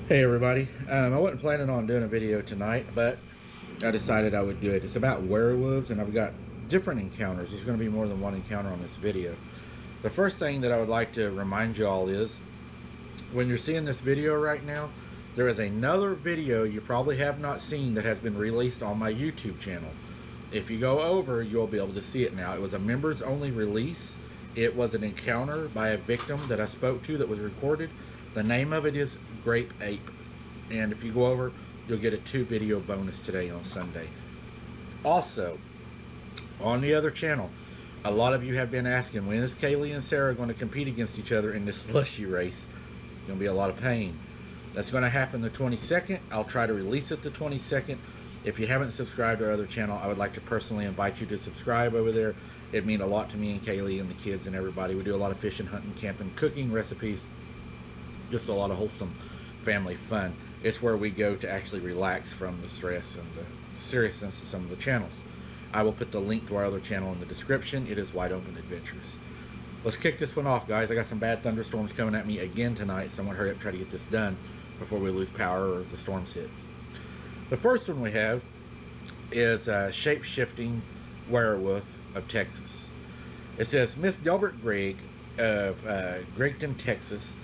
Hey everybody, I wasn't planning on doing a video tonight, but I decided I would do it. It's about werewolves, and I've got different encounters. There's going to be more than one encounter on this video. The first thing that I would like to remind you all is, when you're seeing this video right now, there is another video you probably have not seen that has been released on my YouTube channel. If you go over, you'll be able to see it now. It was a members only release. It was an encounter by a victim that I spoke to that was recorded. The name of it is Grape Ape. And if you go over, you'll get a 2-video bonus today on Sunday. Also, on the other channel, a lot of you have been asking, when is Kaylee and Sarah going to compete against each other in this slushy race? It's going to be a lot of pain. That's going to happen the 22nd. I'll try to release it the 22nd. If you haven't subscribed to our other channel, I would like to personally invite you to subscribe over there. It'd mean a lot to me and Kaylee and the kids and everybody. We do a lot of fishing, hunting, camping, cooking, recipes. Just a lot of wholesome family fun. It's where we go to actually relax from the stress and the seriousness of some of the channels. I will put the link to our other channel in the description. It is Wide Open Adventures. Let's kick this one off, guys. I got some bad thunderstorms coming at me again tonight, so I'm going to hurry up and try to get this done before we lose power or the storms hit. The first one we have is a shape-shifting werewolf of Texas. It says, Miss Delbert Gregg of Gregton, Texas,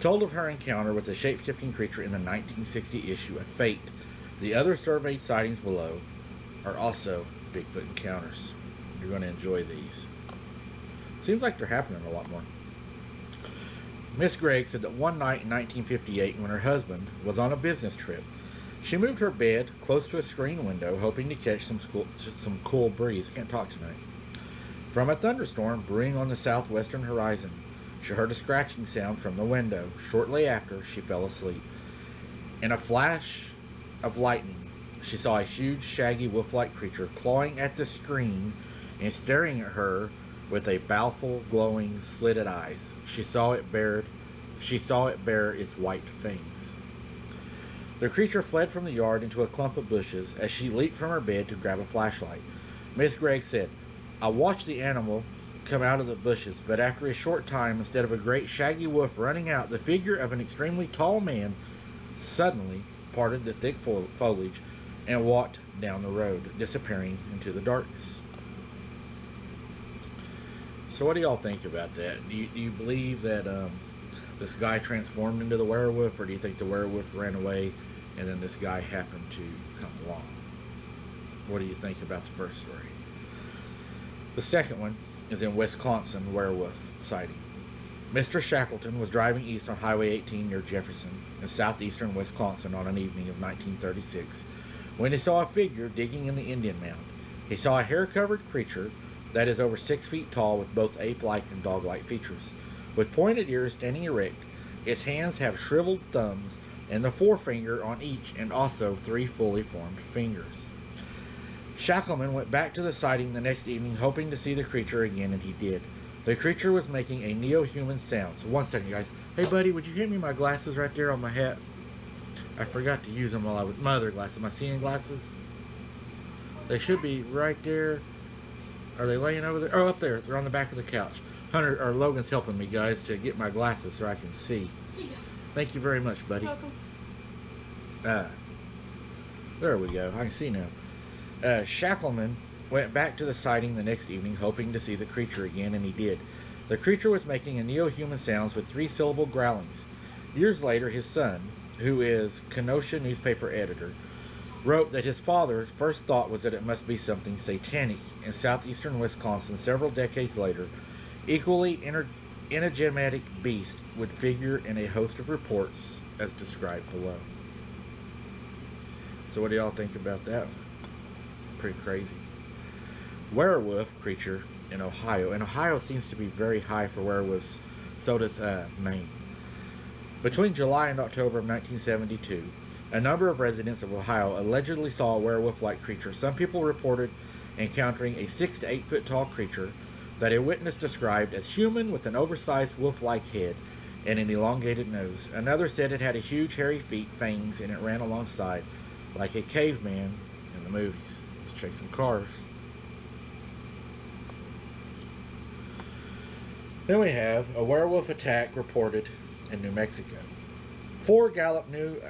told of her encounter with a shape-shifting creature in the 1960 issue of Fate. The other surveyed sightings below are also Bigfoot encounters. You're going to enjoy these. Seems like they're happening a lot more. Miss Gregg said that one night in 1958, when her husband was on a business trip, she moved her bed close to a screen window, hoping to catch some cool breeze. I can't talk tonight. From a thunderstorm brewing on the southwestern horizon, she heard a scratching sound from the window. Shortly after, she fell asleep. In a flash of lightning, she saw a huge, shaggy, wolf-like creature clawing at the screen and staring at her with a baleful, glowing, slitted eyes. She saw it bear its white fangs. The creature fled from the yard into a clump of bushes as she leaped from her bed to grab a flashlight. Miss Gregg said, I watched the animal come out of the bushes, but after a short time, instead of a great shaggy wolf running out, the figure of an extremely tall man suddenly parted the thick foliage and walked down the road, disappearing into the darkness. So what do y'all think about that? Do you believe that this guy transformed into the werewolf, or do you think the werewolf ran away and then this guy happened to come along? What do you think about the first story? The second one is in Wisconsin, werewolf sighting. Mr. Shackleton was driving east on Highway 18 near Jefferson in southeastern Wisconsin on an evening of 1936 when he saw a figure digging in the Indian mound. He saw a hair-covered creature that is over 6 feet tall with both ape-like and dog-like features. With pointed ears standing erect, its hands have shriveled thumbs and the forefinger on each, and also 3 fully formed fingers. Shackleton went back to the sighting the next evening, hoping to see the creature again, and he did. The creature was making a neo-human sound. So one second, guys. Hey, buddy, would you hand me my glasses right there on my hat? I forgot to use them while I was my other glasses. My seeing glasses? They should be right there. Are they laying over there? Oh, up there. They're on the back of the couch. Hunter or Logan's helping me, guys, to get my glasses so I can see. Thank you very much, buddy. Welcome. There we go. I can see now. Shackleton went back to the sighting the next evening, hoping to see the creature again, and he did. The creature was making a neo-human sounds with 3-syllable growlings. Years later, his son, who is Kenosha newspaper editor, wrote that his father's first thought was that it must be something satanic. In southeastern Wisconsin, several decades later, equally enigmatic beast would figure in a host of reports as described below. So what do y'all think about that one? Pretty crazy. Werewolf creature in Ohio. And Ohio seems to be very high for werewolves. So does Maine. Between July and October of 1972, a number of residents of Ohio allegedly saw a werewolf-like creature. Some people reported encountering a 6 to 8 foot tall creature that a witness described as human with an oversized wolf-like head and an elongated nose. Another said it had a huge hairy feet, fangs, and it ran alongside like a caveman in the movies. Let's check some cars. Then we have a werewolf attack reported in New Mexico. Four Gallup, New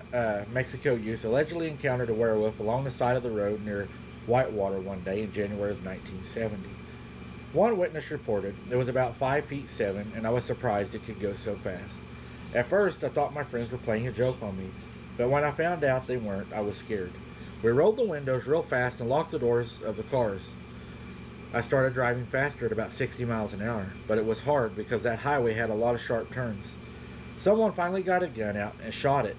Mexico youths allegedly encountered a werewolf along the side of the road near Whitewater one day in January of 1970. One witness reported it was about 5 feet 7, and I was surprised it could go so fast. At first, I thought my friends were playing a joke on me, but when I found out they weren't, I was scared. We rolled the windows real fast and locked the doors of the cars. I started driving faster at about 60 miles an hour, but it was hard because that highway had a lot of sharp turns. Someone finally got a gun out and shot it.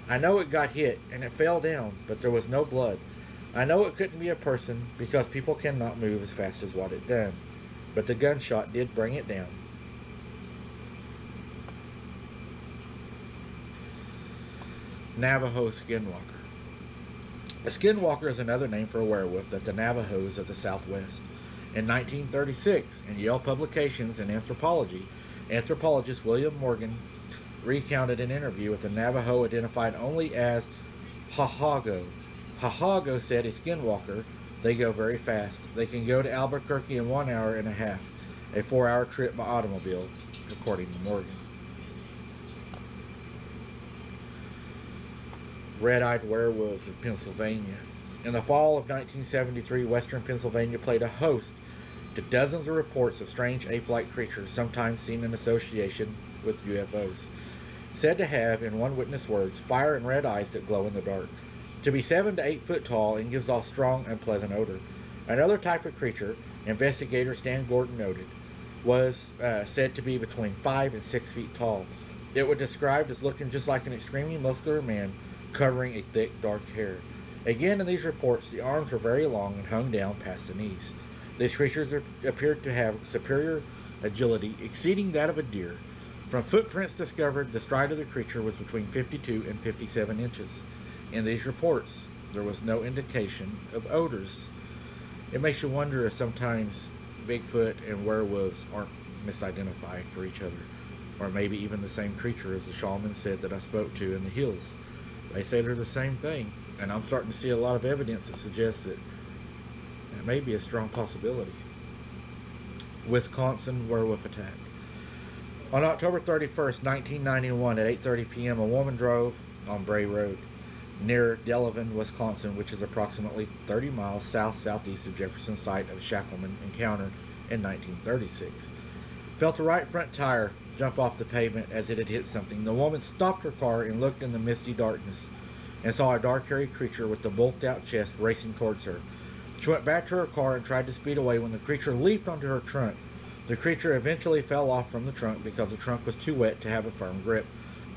I know it got hit and it fell down, but there was no blood. I know it couldn't be a person because people cannot move as fast as what it done, but the gunshot did bring it down. Navajo Skinwalker. A skinwalker is another name for a werewolf that the Navajos of the Southwest. In 1936, in Yale Publications in Anthropology, anthropologist William Morgan recounted an interview with a Navajo identified only as Hahago. Hahago said a skinwalker, they go very fast. They can go to Albuquerque in 1 hour and a half, a 4-hour trip by automobile, according to Morgan. Red-Eyed Werewolves of Pennsylvania. In the fall of 1973, western Pennsylvania played a host to dozens of reports of strange ape-like creatures, sometimes seen in association with UFOs. Said to have, in one witness words, fire and red eyes that glow in the dark. To be 7 to 8 foot tall and gives off strong, unpleasant odor. Another type of creature, investigator Stan Gordon noted, was said to be between 5 and 6 feet tall. It was described as looking just like an extremely muscular man covering a thick, dark hair. Again, in these reports, the arms were very long and hung down past the knees. These creatures appeared to have superior agility, exceeding that of a deer. From footprints discovered, the stride of the creature was between 52 and 57 inches. In these reports, there was no indication of odors. It makes you wonder if sometimes Bigfoot and werewolves aren't misidentified for each other, or maybe even the same creature as the shaman said that I spoke to in the hills. They say they're the same thing, and I'm starting to see a lot of evidence that suggests that that may be a strong possibility. Wisconsin Werewolf Attack. On October 31st, 1991 at 8:30 p.m., a woman drove on Bray Road near Delavan, Wisconsin, which is approximately 30 miles south-southeast of Jefferson's site of Shackleman encounter in 1936. Felt a right front tire jump off the pavement as it had hit something. The woman stopped her car and looked in the misty darkness and saw a dark hairy creature with a bulked-out chest racing towards her. She went back to her car and tried to speed away when the creature leaped onto her trunk. The creature eventually fell off from the trunk because the trunk was too wet to have a firm grip.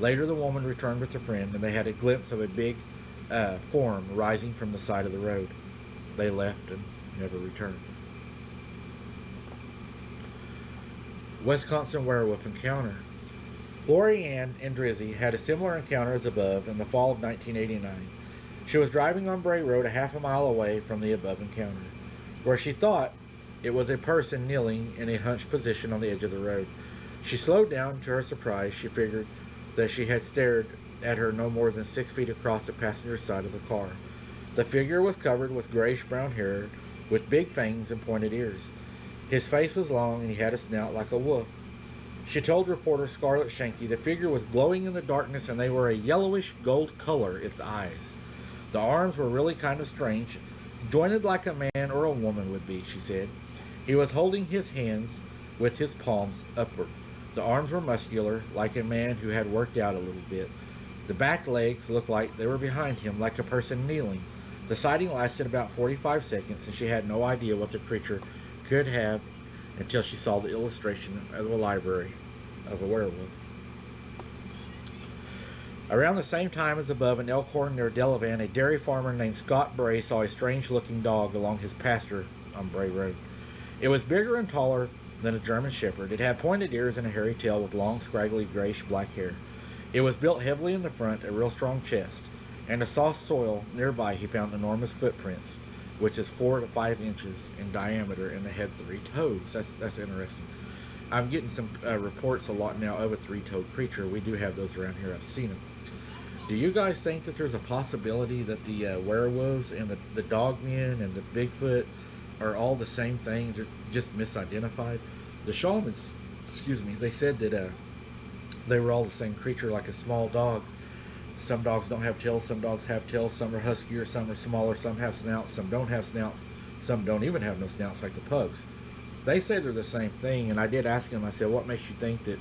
Later, the woman returned with a friend, and they had a glimpse of a big form rising from the side of the road. They left and never returned. Wisconsin Werewolf Encounter. Lori Ann and Drizzy had a similar encounter as above in the fall of 1989. She was driving on Bray Road a half a mile away from the above encounter, where she thought it was a person kneeling in a hunched position on the edge of the road. She slowed down. To her surprise, she figured that she had stared at her no more than 6 feet across the passenger side of the car. The figure was covered with grayish-brown hair with big fangs and pointed ears. His face was long and he had a snout like a wolf. She told reporter Scarlett Shanky the figure was glowing in the darkness and they were a yellowish gold color, its eyes. The arms were really kind of strange, jointed like a man or a woman would be, she said. He was holding his hands with his palms upward. The arms were muscular, like a man who had worked out a little bit. The back legs looked like they were behind him, like a person kneeling. The sighting lasted about 45 seconds, and she had no idea what the creature could have until she saw the illustration of the library of a werewolf. Around the same time as above in Elkhorn near Delavan, a dairy farmer named Scott Bray saw a strange-looking dog along his pasture on Bray Road. It was bigger and taller than a German Shepherd. It had pointed ears and a hairy tail with long, scraggly, grayish-black hair. It was built heavily in the front, a real strong chest, and a soft soil nearby he found enormous footprints, which is 4 to 5 inches in diameter, and they had 3 toes. That's interesting. I'm getting some reports a lot now of a 3-toed creature. We do have those around here. I've seen them. Do you guys think that there's a possibility that the werewolves and the dogmen and the Bigfoot are all the same thing, just misidentified? The shamans, they said that they were all the same creature, like a small dog Some dogs don't have tails, some dogs have tails, some are huskier, some are smaller, some have snouts, some don't have snouts, some don't even have no snouts like the pugs. They say they're the same thing, and I did ask them, I said, what makes you think that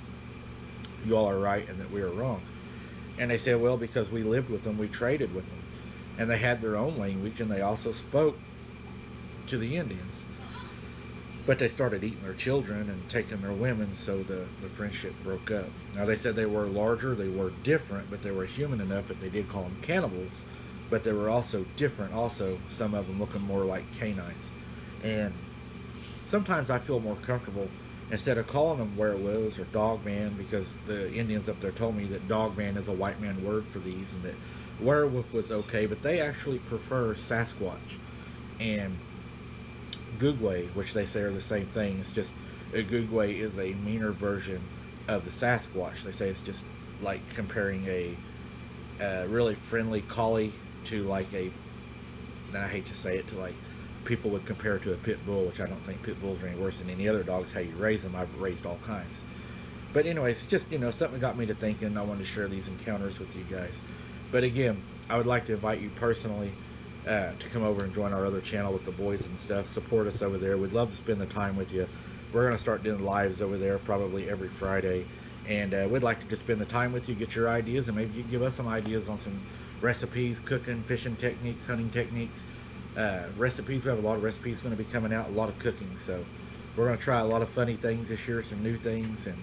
you all are right and that we are wrong? And they said, well, because we lived with them, we traded with them, and they had their own language, and they also spoke to the Indians. But they started eating their children and taking their women, so the friendship broke up. Now, they said they were larger, they were different, but they were human enough that they did call them cannibals, but they were also different, also, some of them looking more like canines. And sometimes I feel more comfortable, instead of calling them werewolves or dogman, because the Indians up there told me that dogman is a white man word for these, and that werewolf was okay, but they actually prefer Sasquatch and Gugwe, which they say are the same thing. It's just a Gugwe is a meaner version of the Sasquatch. They say it's just like comparing a really friendly collie to like a, and I hate to say it, to like people would compare to a pit bull, which I don't think pit bulls are any worse than any other dogs. How you raise them, I've raised all kinds. But anyways, just, you know, something got me to thinking. I wanted to share these encounters with you guys. But again, I would like to invite you personally to come over and join our other channel with the boys and stuff. Support us over there. We'd love to spend the time with you. We're going to start doing lives over there probably every Friday, and we'd like to just spend the time with you, get your ideas, and maybe you can give us some ideas on some recipes, cooking, fishing techniques, hunting techniques, recipes. We have a lot of recipes going to be coming out, a lot of cooking, so we're going to try a lot of funny things this year, some new things, and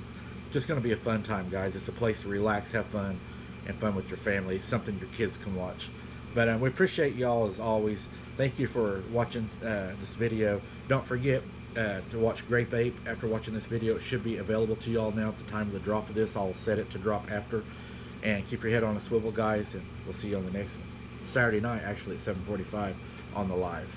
just going to be a fun time, guys. It's a place to relax, have fun, and fun with your family. Something your kids can watch. But we appreciate y'all as always. Thank you for watching this video. Don't forget to watch Grape Ape after watching this video. It should be available to y'all now at the time of the drop of this. I'll set it to drop after. And keep your head on a swivel, guys, and we'll see you on the next one. Saturday night, actually, at 7:45 on the live.